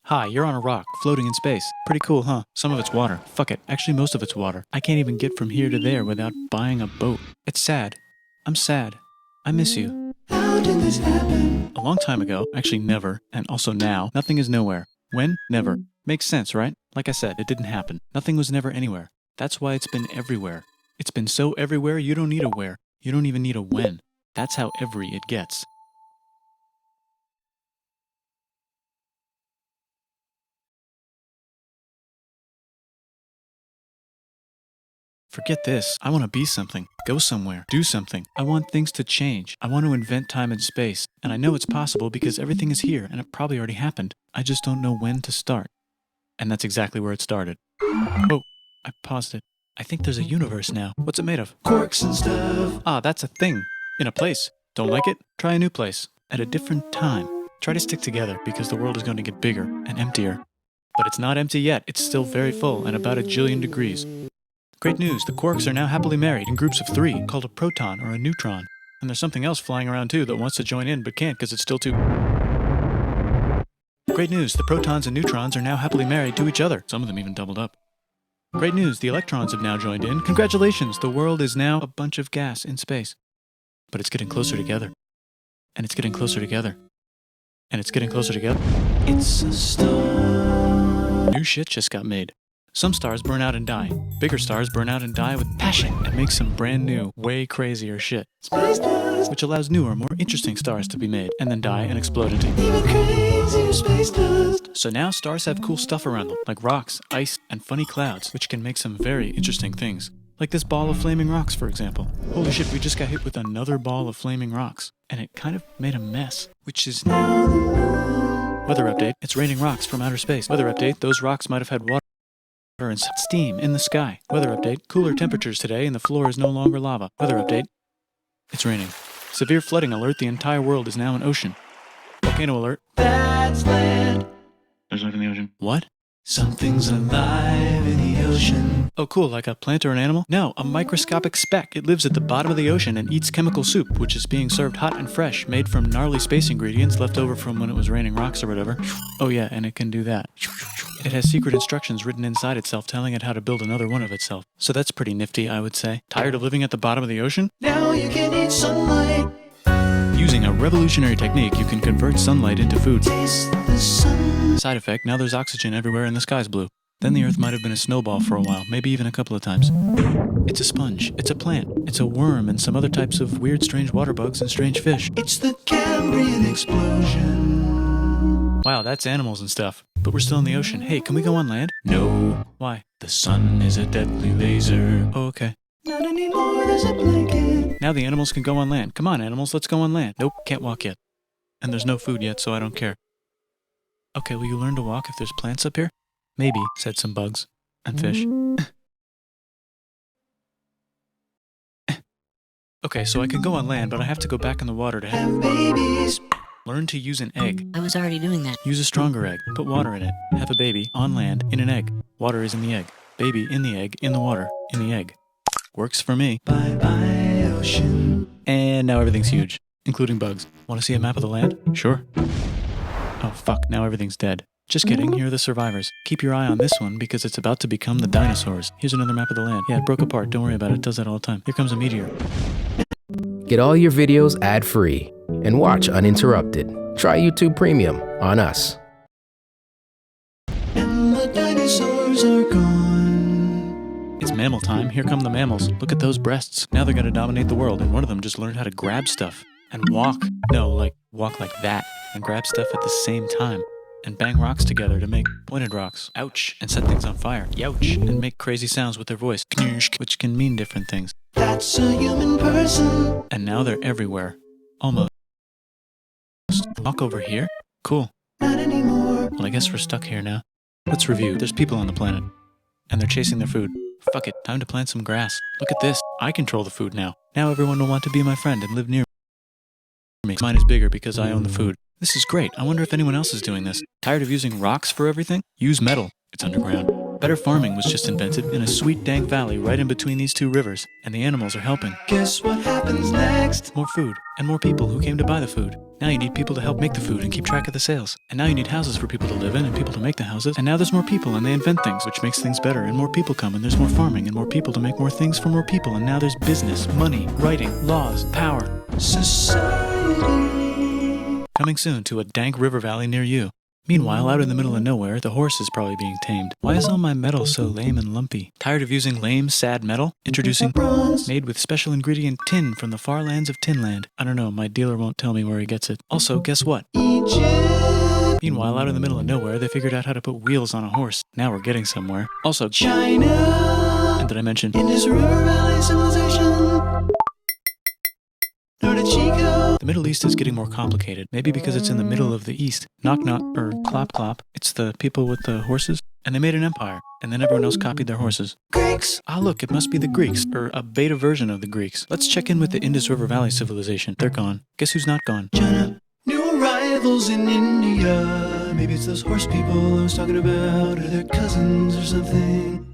Hi, you're on a rock, floating in space. Pretty cool, huh? Some of it's water. Fuck it. Actually, most of it's water. I can't even get from here to there without buying a boat. It's sad. I'm sad. I miss you. How did this happen? A long time ago, actually never, and also now, nothing is nowhere. When? Never. Makes sense, right? Like I said, it didn't happen. Nothing was never anywhere. That's why it's been everywhere. It's been so everywhere you don't need a where. You don't even need a when. That's how every it gets. Forget this. I want to be something. Go somewhere. Do something. I want things to change. I want to invent time and space. And I know it's possible because everything is here and it probably already happened. I just don't know when to start. And that's exactly where it started. Oh, I paused it. I think there's a universe now. What's it made of? Quirks and stuff. Ah, that's a thing. In a place. Don't like it? Try a new place. At a different time. Try to stick together because the world is going to get bigger and emptier. But it's not empty yet. It's still very full and about 1 jillion degrees. Great news, the quarks are now happily married in groups of 3, called a proton or a neutron. And there's something else flying around too that wants to join in but can't because it's still too... Great news, the protons and neutrons are now happily married to each other. Some of them even doubled up. Great news, the electrons have now joined in. Congratulations, the world is now a bunch of gas in space. But it's getting closer together. And it's getting closer together. And it's getting closer together. It's a star. New shit just got made. Some stars burn out and die. Bigger stars burn out and die with passion and make some brand new, way crazier shit. Space dust. Which allows newer, more interesting stars to be made and then die and explode into... Even crazier space dust. So now stars have cool stuff around them, like rocks, ice, and funny clouds, which can make some very interesting things. Like this ball of flaming rocks, for example. Holy shit, we just got hit with another ball of flaming rocks. And it kind of made a mess, which is... Now the moon. Weather update, it's raining rocks from outer space. Weather update, those rocks might have had water and steam in the sky. Weather update, cooler temperatures today and the floor is no longer lava. Weather update, it's raining. Severe flooding alert, the entire world is now an ocean. Volcano alert. That's land. There's life in the ocean. What? Something's alive in the ocean. Oh cool, like a plant or an animal? No, a microscopic speck. It lives at the bottom of the ocean and eats chemical soup, which is being served hot and fresh, made from gnarly space ingredients left over from when it was raining rocks or whatever. Oh yeah, and it can do that. It has secret instructions written inside itself telling it how to build another one of itself. So that's pretty nifty, I would say. Tired of living at the bottom of the ocean? Now you can eat sunlight. Using a revolutionary technique, you can convert sunlight into food. Taste the sun. Side effect, now there's oxygen everywhere and the sky's blue. Then the Earth might have been a snowball for a while, maybe even a couple of times. It's a sponge, it's a plant, it's a worm and some other types of weird strange water bugs and strange fish. It's the Cambrian explosion. Wow, that's animals and stuff. But we're still in the ocean. Hey, can we go on land? No. Why? The sun is a deadly laser. Oh, okay. Not anymore, there's a blanket. Now the animals can go on land. Come on, animals, let's go on land. Nope, can't walk yet. And there's no food yet, so I don't care. Okay, will you learn to walk if there's plants up here? Maybe, said some bugs. And fish. Okay, so I can go on land, but I have to go back in the water to Have babies. learn to use an egg. I was already doing that. Use a stronger egg. Put water in it. Have a baby on land in an egg. Water is in the egg. Baby in the egg, in the water, in the egg. Works for me. Bye bye, ocean. And now everything's huge, including bugs. Want to see a map of the land? Sure. Oh fuck, now everything's dead. Just kidding, here are the survivors. Keep your eye on this one because it's about to become the dinosaurs. Here's another map of the land. Yeah, it broke apart, don't worry about it, it does that all the time. Here comes a meteor. Get all your videos ad-free and watch uninterrupted. Try YouTube Premium on us. And the dinosaurs are gone. It's mammal time, here come the mammals. Look at those breasts. Now they're gonna dominate the world, and one of them just learned how to grab stuff. And walk. No, like, walk like that. And grab stuff at the same time. And bang rocks together to make pointed rocks. Ouch. And set things on fire. Youch. And make crazy sounds with their voice. Knirsch, which can mean different things. That's a human person. And now they're everywhere. Almost. Walk over here? Cool. Not anymore. Well, I guess we're stuck here now. Let's review. There's people on the planet. And they're chasing their food. Fuck it. Time to plant some grass. Look at this. I control the food now. Now everyone will want to be my friend and live near me. Mine is bigger because I own the food. This is great. I wonder if anyone else is doing this. Tired of using rocks for everything? Use metal. It's underground. Better farming was just invented in a sweet dank valley right in between these two rivers, and the animals are helping. Guess what happens next? More food, and more people who came to buy the food. Now you need people to help make the food and keep track of the sales. And now you need houses for people to live in and people to make the houses. And now there's more people and they invent things, which makes things better. And more people come and there's more farming and more people to make more things for more people. And now there's business, money, writing, laws, power. Society. Coming soon to a dank river valley near you. Meanwhile, out in the middle of nowhere, the horse is probably being tamed. Why is all my metal so lame and lumpy? Tired of using lame, sad metal? Introducing bronze. Made with special ingredient tin from the far lands of Tinland. I don't know, my dealer won't tell me where he gets it. Also, guess what? Egypt. Meanwhile, out in the middle of nowhere, they figured out how to put wheels on a horse. Now we're getting somewhere. Also, China. and did I mention? Indus River Valley Civilization. Norte Chico. The Middle East is getting more complicated. Maybe because it's in the middle of the East. Knock knock, or clop clop. It's the people with the horses. And they made an empire. And then everyone else copied their horses. Greeks. Ah, look, it must be the Greeks, or a beta version of the Greeks. Let's check in with the Indus River Valley civilization. They're gone. Guess who's not gone? China. New arrivals in India. Maybe it's those horse people I was talking about, or their cousins or something.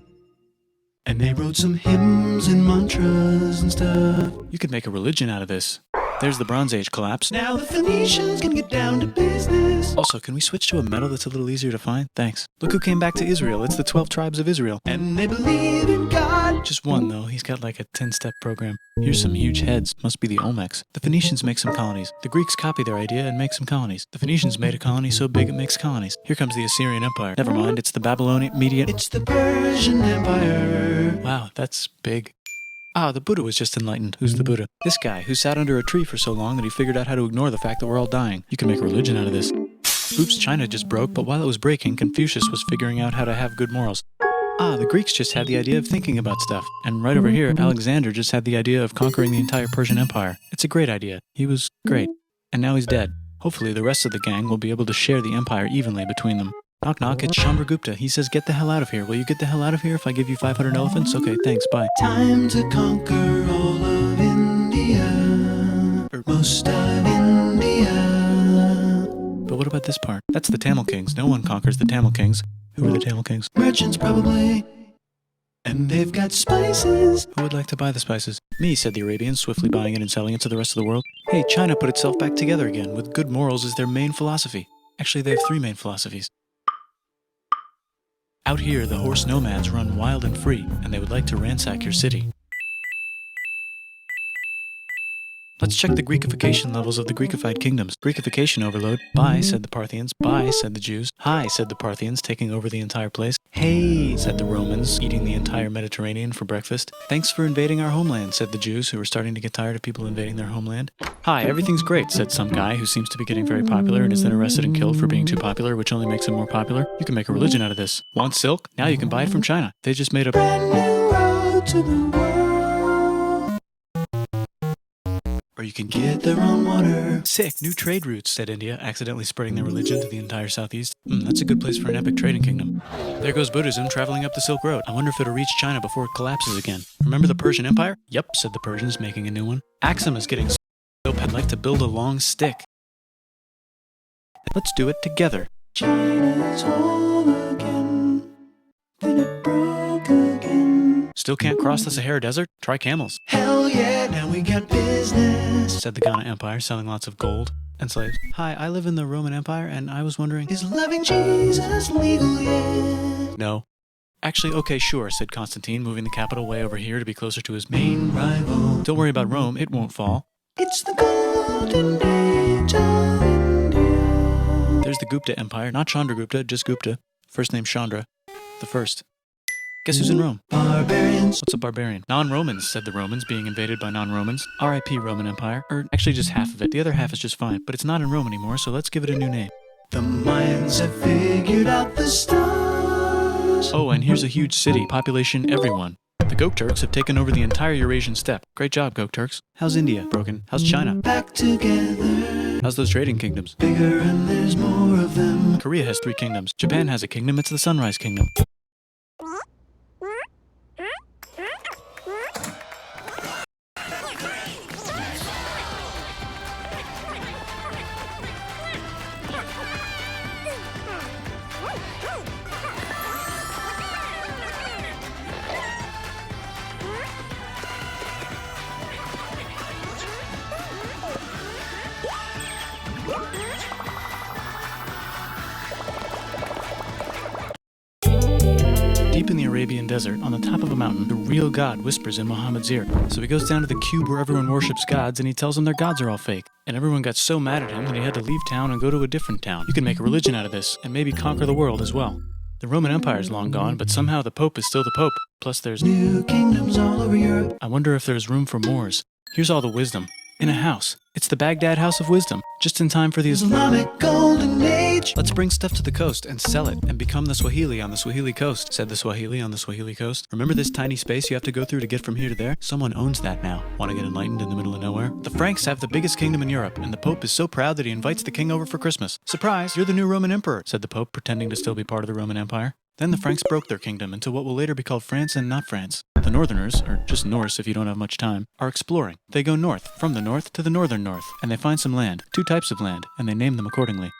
And they wrote some hymns and mantras and stuff. You could make a religion out of this. There's the Bronze Age collapse. Now the Phoenicians can get down to business. Also, can we switch to a metal that's a little easier to find? Thanks. Look who came back to Israel. It's the 12 tribes of Israel. And they believe in God. Just one, though. He's got like a 10-step program. Here's some huge heads. Must be the Olmecs. The Phoenicians make some colonies. The Greeks copy their idea and make some colonies. The Phoenicians made a colony so big it makes colonies. Here comes the Assyrian Empire. Never mind, it's the Babylonian Median. It's the Persian Empire. Wow, that's big. Ah, the Buddha was just enlightened. Who's the Buddha? This guy, who sat under a tree for so long that he figured out how to ignore the fact that we're all dying. You can make a religion out of this. Oops, China just broke, but while it was breaking, Confucius was figuring out how to have good morals. Ah, the Greeks just had the idea of thinking about stuff. And right over here, Alexander just had the idea of conquering the entire Persian Empire. It's a great idea. He was great. And now he's dead. Hopefully the rest of the gang will be able to share the empire evenly between them. Knock knock, it's Chandragupta. He says, get the hell out of here. Will you get the hell out of here if I give you 500 elephants? Okay, thanks, bye. Time to conquer all of India. Or most of India. But what about this part? That's the Tamil Kings. No one conquers the Tamil Kings. Who are the Tamil Kings? Merchants probably. And they've got spices. Who would like to buy the spices? Me, said the Arabians, swiftly buying it and selling it to the rest of the world. Hey, China put itself back together again, with good morals as their main philosophy. Actually, they have 3 main philosophies. Out here, the horse nomads run wild and free, and they would like to ransack your city. Let's check the Greekification levels of the Greekified kingdoms. Greekification overload. Bye, said the Parthians. Bye, said the Jews. Hi, said the Parthians, taking over the entire place. Hey, said the Romans, eating the entire Mediterranean for breakfast. Thanks for invading our homeland, said the Jews, who were starting to get tired of people invading their homeland. Hi, everything's great, said some guy who seems to be getting very popular and is then arrested and killed for being too popular, which only makes him more popular. You can make a religion out of this. Want silk? Now you can buy it from China. They just made a Brand new road to the world. Or you can get their own water. Sick, new trade routes, said India, accidentally spreading their religion to the entire southeast. That's a good place for an epic trading kingdom. There goes Buddhism traveling up the Silk Road. I wonder if it'll reach China before it collapses again. Remember the Persian Empire? Yep, said the Persians, making a new one. Axum is getting so I'd like to build a long stick. Let's do it together. China's whole again. Then it broke again. Still can't cross the Sahara Desert? Try camels, Hell yeah, now we got business. said the Ghana Empire, selling lots of gold and slaves. Hi, I live in the Roman Empire, and I was wondering... Is loving Jesus legal yet? No. Actually, okay, sure, said Constantine, moving the capital way over here to be closer to his main... Rival. Don't worry about Rome, it won't fall. It's the golden age of India. There's the Gupta Empire, not Chandragupta, just Gupta. First name Chandra. The first. Guess who's in Rome? Barbarians. What's a barbarian? Non-Romans, said the Romans, being invaded by non-Romans. R.I.P. Roman Empire. Or actually just half of it. The other half is just fine. But it's not in Rome anymore, so let's give it a new name. The Mayans have figured out the stars. Oh, and here's a huge city. Population everyone. The Gokturks have taken over the entire Eurasian steppe. Great job, Gokturks. How's India? Broken. How's China? Back together. How's those trading kingdoms? Bigger and there's more of them. Korea has 3 kingdoms. Japan has a kingdom. It's the Sunrise Kingdom. Deep in the Arabian desert, on the top of a mountain, the real God whispers in Muhammad's ear. So he goes down to the cube where everyone worships gods and he tells them their gods are all fake. And everyone got so mad at him that he had to leave town and go to a different town. You can make a religion out of this and maybe conquer the world as well. The Roman Empire is long gone, but somehow the Pope is still the Pope. Plus there's New kingdoms all over Europe. I wonder if there's room for Moors. Here's all the wisdom. In a house. It's the Baghdad House of Wisdom. Just in time for the Islamic Golden Age. Let's bring stuff to the coast and sell it and become the Swahili on the Swahili coast, said the Swahili on the Swahili coast. Remember this tiny space you have to go through to get from here to there? Someone owns that now. Want to get enlightened in the middle of nowhere? The Franks have the biggest kingdom in Europe, and the Pope is so proud that he invites the king over for Christmas. Surprise, you're the new Roman emperor, said the Pope, pretending to still be part of the Roman Empire. Then the Franks broke their kingdom into what will later be called France and not France. The Northerners, or just Norse if you don't have much time, are exploring. They go north, from the north to the northern north, and they find some land, 2 types of land, and they name them accordingly.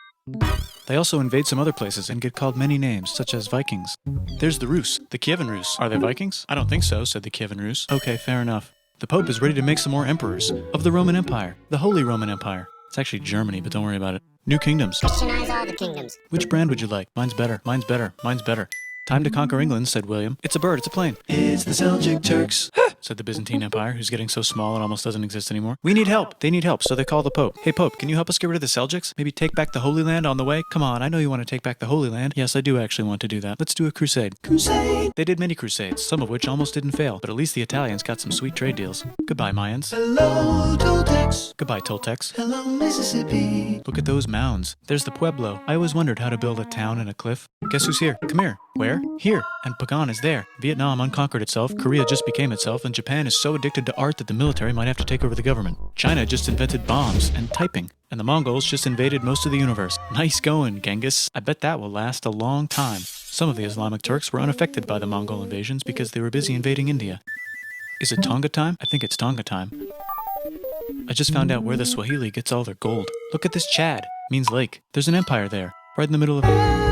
They also invade some other places and get called many names, such as Vikings. There's the Rus, the Kievan Rus. Are they Vikings? I don't think so, said the Kievan Rus. Okay, fair enough. The Pope is ready to make some more emperors of the Roman Empire, the Holy Roman Empire. It's actually Germany, but don't worry about it. New kingdoms. Christianize all the kingdoms. Which brand would you like? Mine's better, mine's better, mine's better. Time to conquer England, said William. It's a bird, it's a plane. It's the Seljuk Turks. Said the Byzantine Empire, who's getting so small it almost doesn't exist anymore. We need help. They need help, so they call the Pope. Hey, Pope, can you help us get rid of the Seljuks? Maybe take back the Holy Land on the way? Come on, I know you want to take back the Holy Land. Yes, I do actually want to do that. Let's do a crusade. Crusade. They did many crusades, some of which almost didn't fail, but at least the Italians got some sweet trade deals. Goodbye, Mayans. Hello, Toltecs. Goodbye, Toltecs. Hello, Mississippi. Look at those mounds. There's the Pueblo. I always wondered how to build a town in a cliff. Guess who's here? Come here. Where? Here. And Pagan is there. Vietnam unconquered itself, Korea just became itself, and Japan is so addicted to art that the military might have to take over the government. China just invented bombs and typing. And the Mongols just invaded most of the universe. Nice going, Genghis. I bet that will last a long time. Some of the Islamic Turks were unaffected by the Mongol invasions because they were busy invading India. Is it Tonga time? I think it's Tonga time. I just found out where the Swahili gets all their gold. Look at this Chad. Means lake. There's an empire there. Right in the middle of Africa.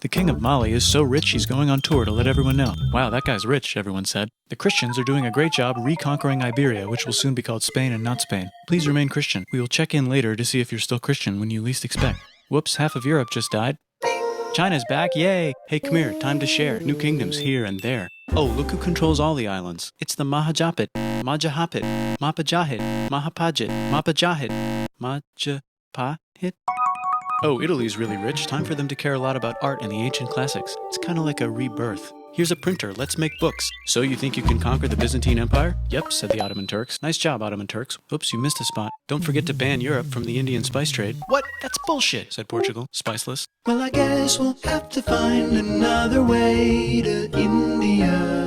The king of Mali is so rich he's going on tour to let everyone know. Wow, that guy's rich, everyone said. The Christians are doing a great job reconquering Iberia, which will soon be called Spain and not Spain. Please remain Christian. We will check in later to see if you're still Christian when you least expect. Whoops, half of Europe just died. China's back, yay! Hey, come here, time to share. New kingdoms here and there. Oh, look who controls all the islands. It's the Mahajapit, Majapahit, Mapajahit, Mahapajit, Mapajahit, Majapahit. Oh, Italy's really rich. Time for them to care a lot about art and the ancient classics. It's kind of like a rebirth. Here's a printer, let's make books. So you think you can conquer the Byzantine Empire? Yep, said the Ottoman Turks. Nice job, Ottoman Turks. Oops, you missed a spot. Don't forget to ban Europe from the Indian spice trade. What? That's bullshit, said Portugal, spiceless. Well, I guess we'll have to find another way to India.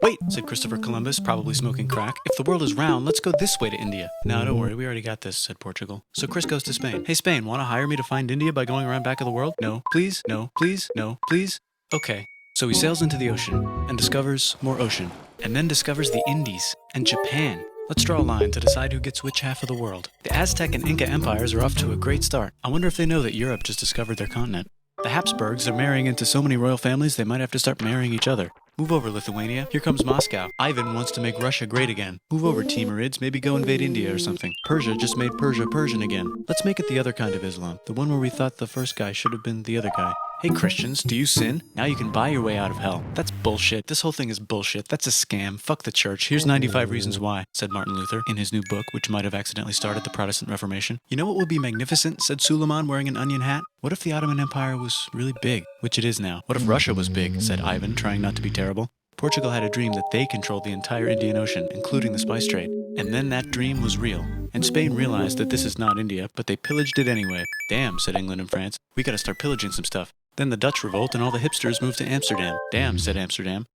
Wait, said Christopher Columbus, probably smoking crack. If the world is round, let's go this way to India. No, don't worry, we already got this, said Portugal. So Chris goes to Spain. Hey, Spain, want to hire me to find India by going around back of the world? No, please, no, please, no, please. Okay. So he sails into the ocean and discovers more ocean, and then discovers the Indies and Japan. Let's draw a line to decide who gets which half of the world. The Aztec and Inca empires are off to a great start. I wonder if they know that Europe just discovered their continent. The Habsburgs are marrying into so many royal families they might have to start marrying each other. Move over, Lithuania. Here comes Moscow. Ivan wants to make Russia great again. Move over, Timurids. Maybe go invade India or something. Persia just made Persia Persian again. Let's make it the other kind of Islam. The one where we thought the first guy should have been the other guy. Hey Christians, do you sin? Now you can buy your way out of hell. That's bullshit. This whole thing is bullshit. That's a scam. Fuck the church. Here's 95 Reasons Why, said Martin Luther in his new book, which might have accidentally started the Protestant Reformation. You know what would be magnificent, said Suleiman wearing an onion hat? What if the Ottoman Empire was really big, which it is now? What if Russia was big, said Ivan, trying not to be terrible. Portugal had a dream that they controlled the entire Indian Ocean, including the spice trade. And then that dream was real. And Spain realized that this is not India, but they pillaged it anyway. Damn, said England and France. We gotta start pillaging some stuff. Then the Dutch revolt and all the hipsters moved to Amsterdam. Damn, said Amsterdam.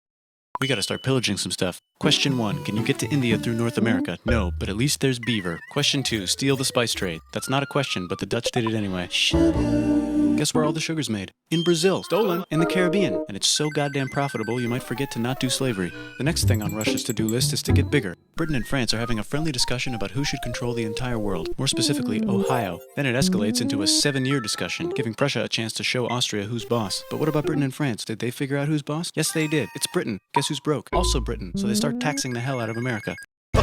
We gotta start pillaging some stuff. Question 1, can you get to India through North America? No, but at least there's beaver. Question 2, steal the spice trade. That's not a question, but the Dutch did it anyway. Guess where all the sugar's made? In Brazil. Stolen. In the Caribbean. And it's so goddamn profitable you might forget to not do slavery. The next thing on Russia's to-do list is to get bigger. Britain and France are having a friendly discussion about who should control the entire world. More specifically, Ohio. Then it escalates into a 7-year discussion, giving Prussia a chance to show Austria who's boss. But what about Britain and France? Did they figure out who's boss? Yes, they did. It's Britain. Guess who's broke? Also Britain. So they start taxing the hell out of America.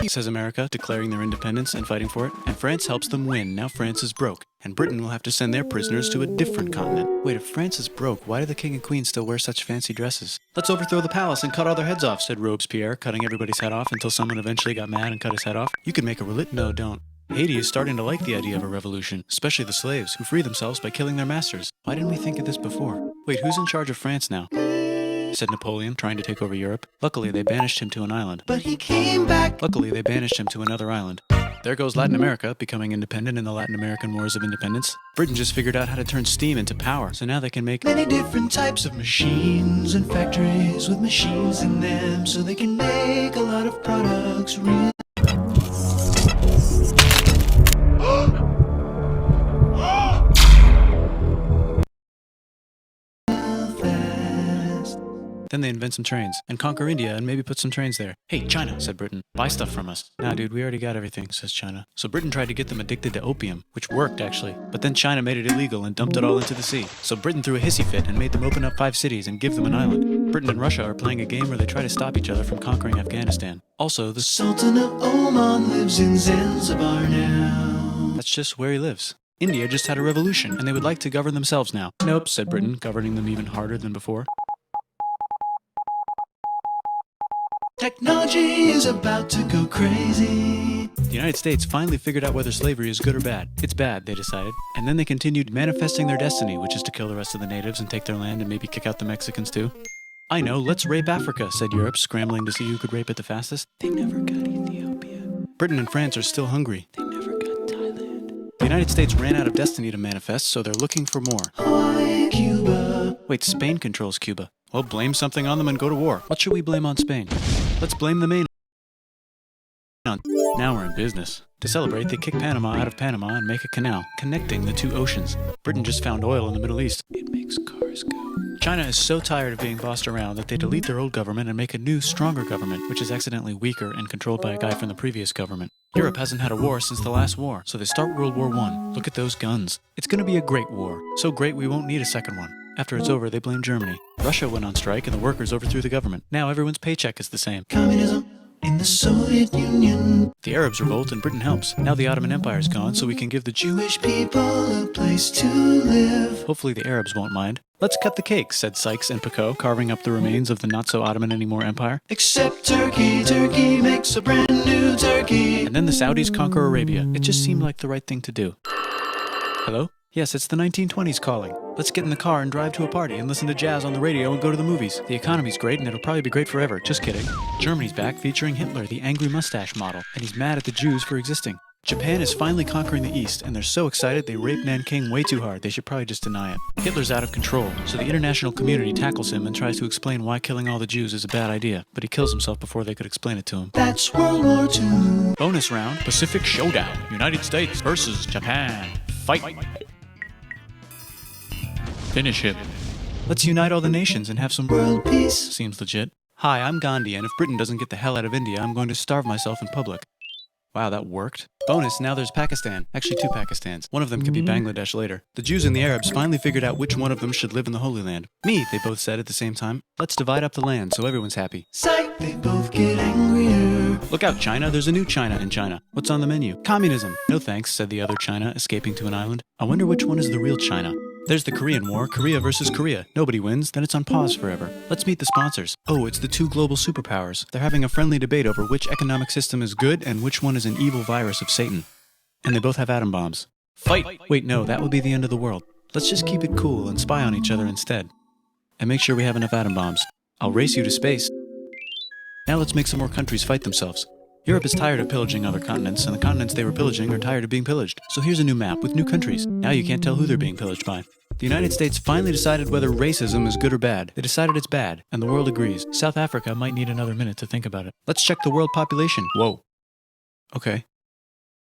Says America, declaring their independence and fighting for it. And France helps them win. Now France is broke. And Britain will have to send their prisoners to a different continent. Wait, if France is broke, why do the king and queen still wear such fancy dresses? Let's overthrow the palace and cut all their heads off, said Robespierre, cutting everybody's head off until someone eventually got mad and cut his head off. You could make a No, don't. Haiti is starting to like the idea of a revolution, especially the slaves, who free themselves by killing their masters. Why didn't we think of this before? Wait, who's in charge of France now? Said Napoleon, trying to take over Europe. Luckily, they banished him to an island. But he came back. Luckily, they banished him to another island. There goes Latin America, becoming independent in the Latin American Wars of Independence. Britain just figured out how to turn steam into power, so now they can make Many different types of machines and factories with machines in them, so they can make a lot of products real fast. Then they invent some trains, and conquer India and maybe put some trains there. Hey, China, said Britain, buy stuff from us. Nah, dude, we already got everything, says China. So Britain tried to get them addicted to opium, which worked, actually. But then China made it illegal and dumped it all into the sea. So Britain threw a hissy fit and made them open up 5 cities and give them an island. Britain and Russia are playing a game where they try to stop each other from conquering Afghanistan. Also, the Sultan of Oman lives in Zanzibar now. That's just where he lives. India just had a revolution, and they would like to govern themselves now. Nope, said Britain, governing them even harder than before. Technology is about to go crazy. The United States finally figured out whether slavery is good or bad. It's bad, they decided. And then they continued manifesting their destiny, which is to kill the rest of the natives and take their land and maybe kick out the Mexicans too. I know, let's rape Africa, said Europe, scrambling to see who could rape it the fastest. They never got Ethiopia. Britain and France are still hungry. They never got Thailand. The United States ran out of destiny to manifest, so they're looking for more. Hawaii, Cuba. Wait, Spain controls Cuba. Well, blame something on them and go to war. What should we blame on Spain? Let's blame the main on. Now we're in business. To celebrate, they kick Panama out of Panama and make a canal, connecting the 2 oceans. Britain just found oil in the Middle East. It makes cars go. China is so tired of being bossed around that they delete their old government and make a new, stronger government, which is accidentally weaker and controlled by a guy from the previous government. Europe hasn't had a war since the last war, so they start World War I. Look at those guns. It's gonna be a great war. So great we won't need a second one. After it's over, they blame Germany. Russia went on strike and the workers overthrew the government. Now everyone's paycheck is the same. Communism in the Soviet Union. The Arabs revolt and Britain helps. Now the Ottoman Empire's gone, so we can give the Jewish people a place to live. Hopefully the Arabs won't mind. Let's cut the cake, said Sykes and Picot, carving up the remains of the not-so-Ottoman-anymore empire. Except Turkey. Turkey makes a brand new Turkey. And then the Saudis conquer Arabia. It just seemed like the right thing to do. Hello? Yes, it's the 1920s calling. Let's get in the car and drive to a party and listen to jazz on the radio and go to the movies. The economy's great and it'll probably be great forever. Just kidding. Germany's back featuring Hitler, the angry mustache model, and he's mad at the Jews for existing. Japan is finally conquering the East, and they're so excited they rape Nanking way too hard. They should probably just deny it. Hitler's out of control, so the international community tackles him and tries to explain why killing all the Jews is a bad idea, but he kills himself before they could explain it to him. That's World War II. Bonus round, Pacific Showdown. United States versus Japan. Fight. Finish him. Let's unite all the nations and have some World peace. Seems legit. Hi, I'm Gandhi, and if Britain doesn't get the hell out of India, I'm going to starve myself in public. Wow, that worked. Bonus, now there's Pakistan. Actually, 2 Pakistans. One of them could be Bangladesh later. The Jews and the Arabs finally figured out which one of them should live in the Holy Land. Me, they both said at the same time. Let's divide up the land so everyone's happy. Psych, they both get angrier. Look out, China. There's a new China in China. What's on the menu? Communism. No thanks, said the other China, escaping to an island. I wonder which one is the real China. There's the Korean War, Korea versus Korea. Nobody wins, then it's on pause forever. Let's meet the sponsors. Oh, it's the 2 global superpowers. They're having a friendly debate over which economic system is good and which one is an evil virus of Satan. And they both have atom bombs. Fight! Wait, no, that would be the end of the world. Let's just keep it cool and spy on each other instead. And make sure we have enough atom bombs. I'll race you to space. Now let's make some more countries fight themselves. Europe is tired of pillaging other continents, and the continents they were pillaging are tired of being pillaged. So here's a new map with new countries. Now you can't tell who they're being pillaged by. The United States finally decided whether racism is good or bad. They decided it's bad, and the world agrees. South Africa might need another minute to think about it. Let's check the world population. Whoa. Okay.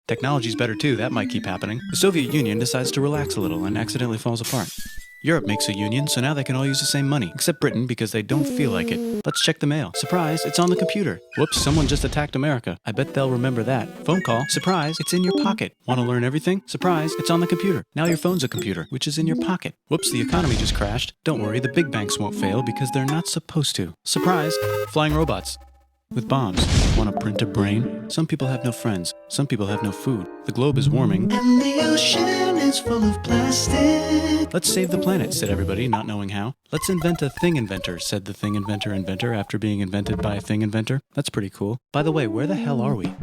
Technology's better too, that might keep happening. The Soviet Union decides to relax a little and accidentally falls apart. Europe makes a union, so now they can all use the same money, except Britain because they don't feel like it. Let's check the mail. Surprise, it's on the computer. Whoops, someone just attacked America. I bet they'll remember that. Phone call. Surprise, it's in your pocket. Want to learn everything? Surprise, it's on the computer. Now your phone's a computer, which is in your pocket. Whoops, the economy just crashed. Don't worry, the big banks won't fail because they're not supposed to. Surprise, flying robots. with bombs. Want to print a brain? Some people have no friends. Some people have no food. The globe is warming. And the ocean is full of plastic. Let's save the planet, said everybody, not knowing how. Let's invent a thing inventor, said the thing inventor after being invented by a thing inventor. That's pretty cool. By the way, where the hell are we?